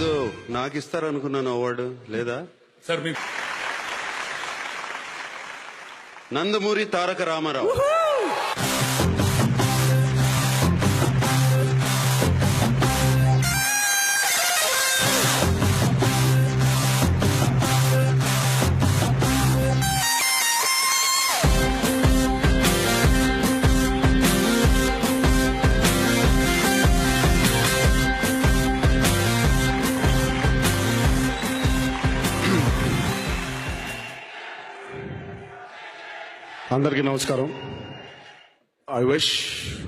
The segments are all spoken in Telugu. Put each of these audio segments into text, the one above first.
ఏదో నాకు ఇస్తారనుకున్నాను అవార్డు లేదా సార్ మీ నందమూరి తారక రామారావు. అందరికీ నమస్కారం. I wish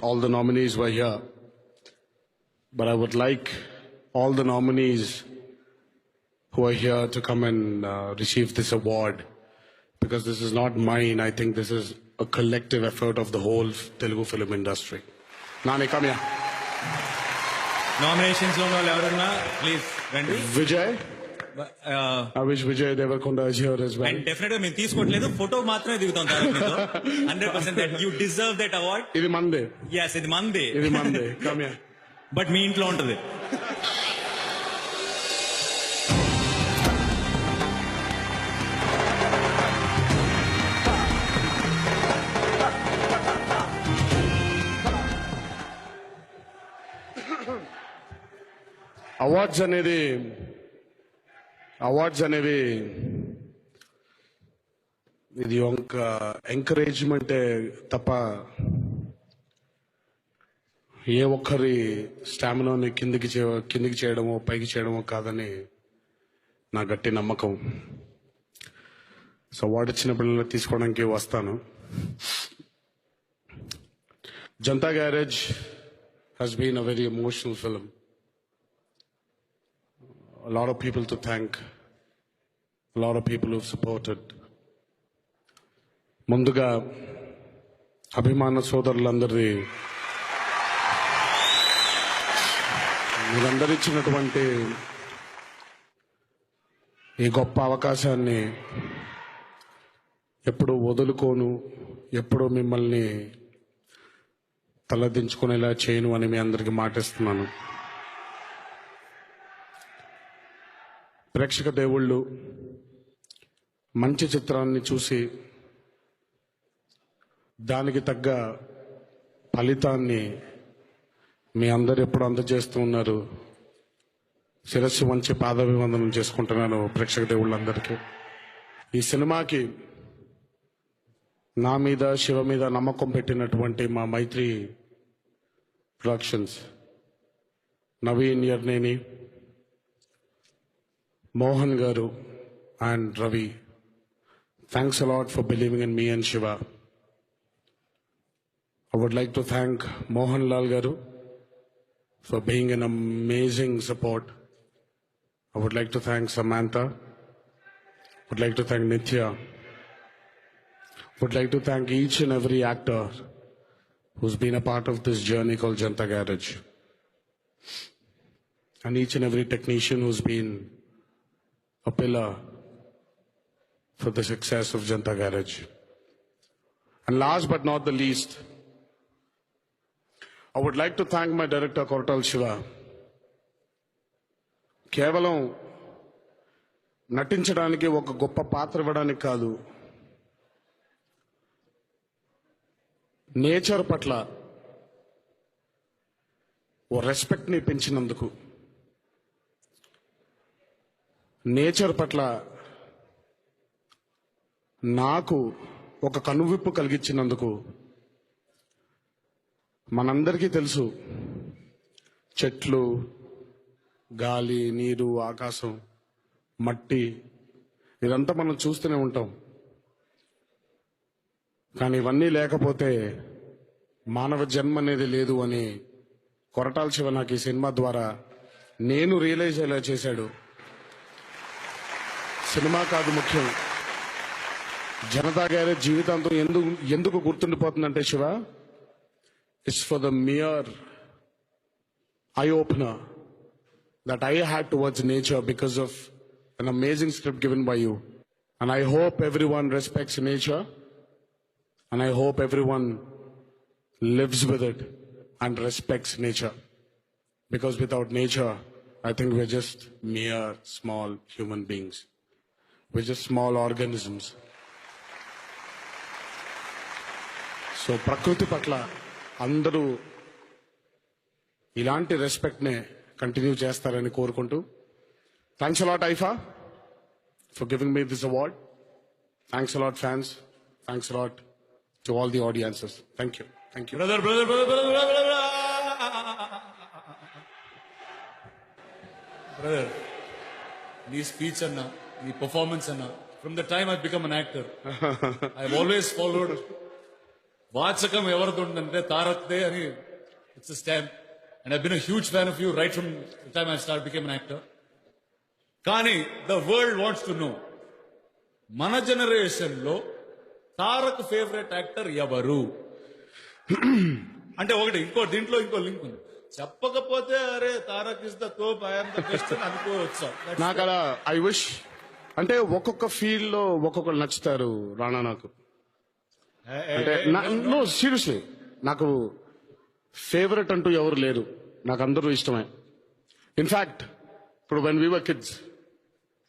all the nominees were here, but I would like all the nominees who are here to come and receive this award, because this is not mine. I think this is a collective effort of the whole Telugu film industry. Nani, come here. Nominations లో వాళ్ళు ఎవరన్నా ప్లీజ్ రండి. Vijay. I wish Vijay Devarakonda is here as well. And definite గా మేము తీసుకోవట్లేదు, ఫోటో మాత్రమే దిగుతాం 100% that you deserve that award. ఇది మందే. Yes, ఇది మంది. ఇది మందే. Come here. బట్ మీ ఇంట్లో ఉంటది. అవార్డ్స్ అనేవి ఇది ఒక ఎంకరేజ్మెంటే తప్ప ఏ ఒక్కరి స్టామినాని కిందికి చేయడమో పైకి చేయడమో కాదని నా గట్టి నమ్మకం. సో అవార్డు ఇచ్చిన పిల్లలు తీసుకోవడానికి వస్తాను. Janata garage has been a very emotional film. A lot of people to thank, a lot of people who've supported. ముందుగా అభిమాన సోదరులందరి మీరందరూ ఇచ్చినటువంటి ఈ గొప్ప అవకాశాన్ని ఎప్పుడూ వదులుకోను, ఎప్పుడూ మిమ్మల్ని తలదించుకునేలా చేయను అని మీ అందరికీ మాటిస్తున్నాను. ప్రేక్షక దేవుళ్ళు మంచి చిత్రాన్ని చూసి దానికి తగ్గ ఫలితాన్ని మీ అందరు ఎప్పుడు అందజేస్తూ ఉన్నారు. శిరస్సు మంచి పాదాభివందనం చేసుకుంటున్నాను ప్రేక్షక దేవుళ్ళందరికీ. ఈ సినిమాకి నా మీద శివ మీద నమ్మకం పెట్టినటువంటి మా Mythri productions, Naveen Yerneni, Mohan Garu and Ravi, thanks a lot for believing in me and Shiva. I would like to thank Mohan Lal Garu for being an amazing support. I would like to thank Samantha. I would like to thank Nithya. I would like to thank each and every actor who's been a part of this journey called Janta Garage. And each and every technician who's been a pillar for the success of Janta Garage. And last but not the least, I would like to thank my director Koratal Shiva. కేవలం నటించడానికి ఒక గొప్ప పాత్ర ఇవ్వడానికి కాదు, నేచర్ పట్ల ఓ రెస్పెక్ట్ని పెంచినందుకు, నేచర్ పట్ల నాకు ఒక కనువిప్పు కలిగించినందుకు. మనందరికీ తెలుసు, చెట్లు, గాలి, నీరు, ఆకాశం, మట్టి ఇదంతా మనం చూస్తూనే ఉంటాం. కానీ ఇవన్నీ లేకపోతే మానవ జన్మ అనేది లేదు అని కొరటాల శివ నాకు ఈ సినిమా ద్వారా నేను రియలైజ్ అయ్యేలా చేశాడు. సినిమా కాదు ముఖ్యం, జనతా గ్యారేజ్ జీవితాంతం ఎందుకు గుర్తుండిపోతుందంటే Shiva, it's for the mere eye opener that I had towards nature because of an amazing script given by you. And I hope everyone respects nature, and I hope everyone lives with it and respects nature, because without nature I think we're just mere small human beings. We're just small organisms. So ప్రకృతి పట్ల అందరూ ఇలాంటి రెస్పెక్ట్నే కంటిన్యూ చేస్తారని కోరుకుంటూ thanks a lot IIFA for giving me this award. Thanks a lot fans. Thanks a lot to all the audiences. Thank you. Thank you. Brother, నీ స్పీచ్ అన్నా, నీ పర్ఫార్మెన్స్ అన్నా, from the time I become an actor I always followed వాచకం ఎవరితో ఉందంటే తారక్దే అని. It's stamp and I been a huge fan of you right from the time I start become an actor. కానీ the world wants to know, మన జనరేషన్ లో తారక్ ఫేవరెట్ యాక్టర్ ఎవరు అంటే ఒకటి. దీంట్లో ఇంకో లింక్ ఉంది. చెప్పకపోతే అరే తారక్ ఇస్ ద తోప్, ఐఎమ్ ద బెస్ట్ అనుకోవచ్చా? నాకు అలా ఐ విష్ అంటే ఒక్కొక్క ఫీల్డ్ లో ఒక్కొక్కరు నచ్చుతారు రాణా నాకు. అంటే నో సీరియస్లీ నాకు ఫేవరెట్ అంటూ ఎవరు లేరు. నాకు అందరూ ఇష్టమే. ఇన్ఫాక్ట్ ఇప్పుడు when we were kids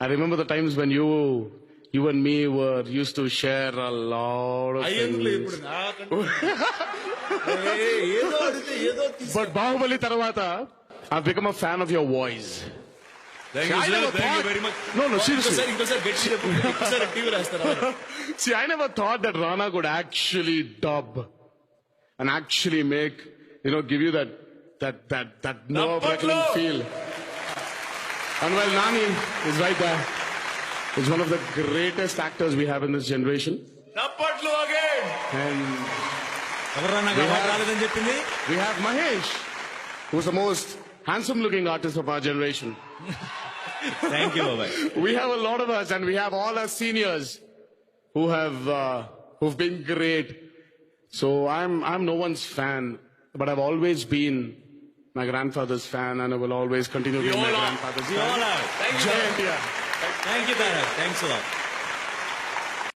I remember the times when you and me were use to share a lot of ఇప్పుడు నాకంటే ఏదో అడిగితే ఏదో బట్ బాహుబలి తర్వాత I become a fan of your voice. No, seriously. See, I never thought that Rana could actually dub and actually make, give you that nerve-wracking feel. And while Nani is right there, he's one of the greatest actors we have in this generation. And we have Mahesh, who's the most handsome-looking artist of our generation. Thank you, Baba. We have a lot of us, and we have all our seniors who've been great. So I'm no one's fan, but I've always been my grandfather's fan, and I will always continue being my grandfather's fan. Thank you, Tarak. Thanks a lot.